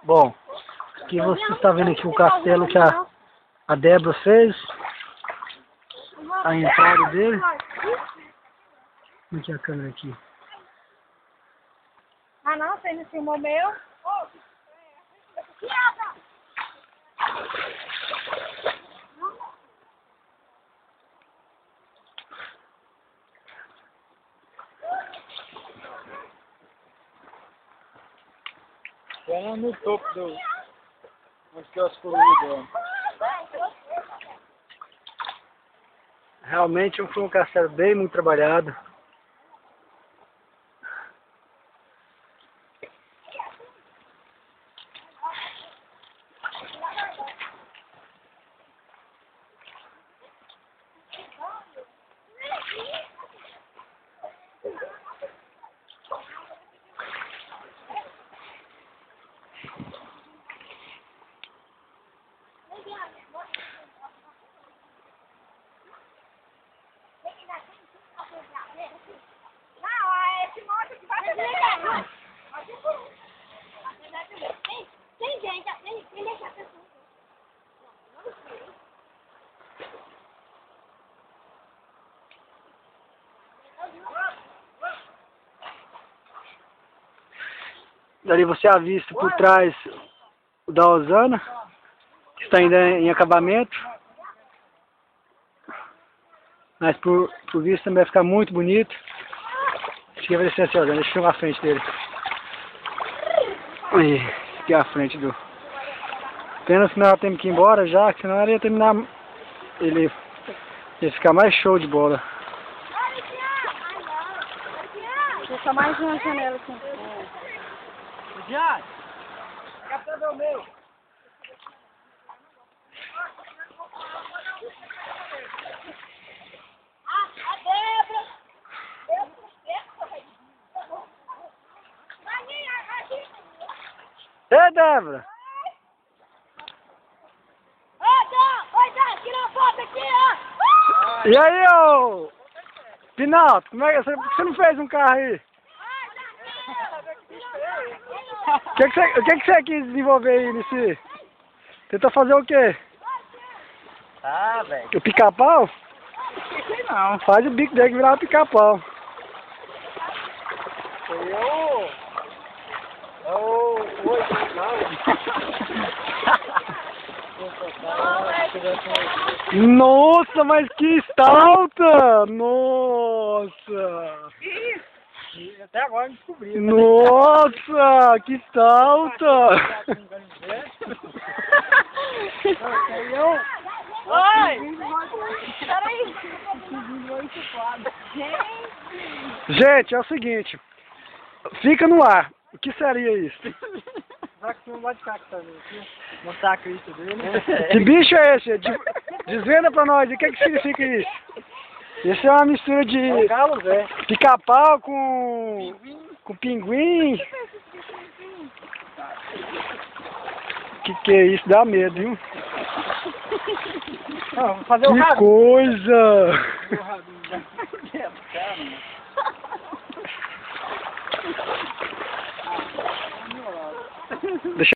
Bom, aqui você está vendo aqui o castelo que a Débora fez. A entrada dele. Como é que é a câmera aqui? Ah não, você não filmou meu? Ela no topo do... Onde que é as colunas dela. Realmente foi um castelo bem muito trabalhado. Dali você avista por trás o da Osana, que está ainda em acabamento. Mas por visto também vai ficar muito bonito. Acho que vai descer assim, Osana. Deixa eu filmar a frente dele. Aí, aqui é a frente do... Pena que nós temos que ir embora já, que senão ela ia terminar... Ele ia ficar mais show de bola. Deixa mais uma janela aqui. Já! Cadê o meu? Ei, Débora! Oi, Dan, tira uma foto aqui, ó! E aí, ô... Pinalto, como é que você não fez um carro aí? O que você quis desenvolver aí nesse... Tentou fazer o quê? Ah, velho. O pica-pau? Não. Faz o bico dele virar um pica-pau. Nossa, mas que estalta! Nossa! Até agora descobri. Nossa, que estalta! Oi! Peraí! Gente, é o seguinte. Fica no ar. O que seria isso? Vai que não vai ficar também aqui. Mostrar a crista dele. Que bicho é esse? Desvenda pra nós. O que significa isso? Isso é uma mistura de Galo, velho. pica-pau com pinguim. Que é isso? Dá medo, viu? Não, vou fazer o Que rabinho. coisa! O rabinho. Deixa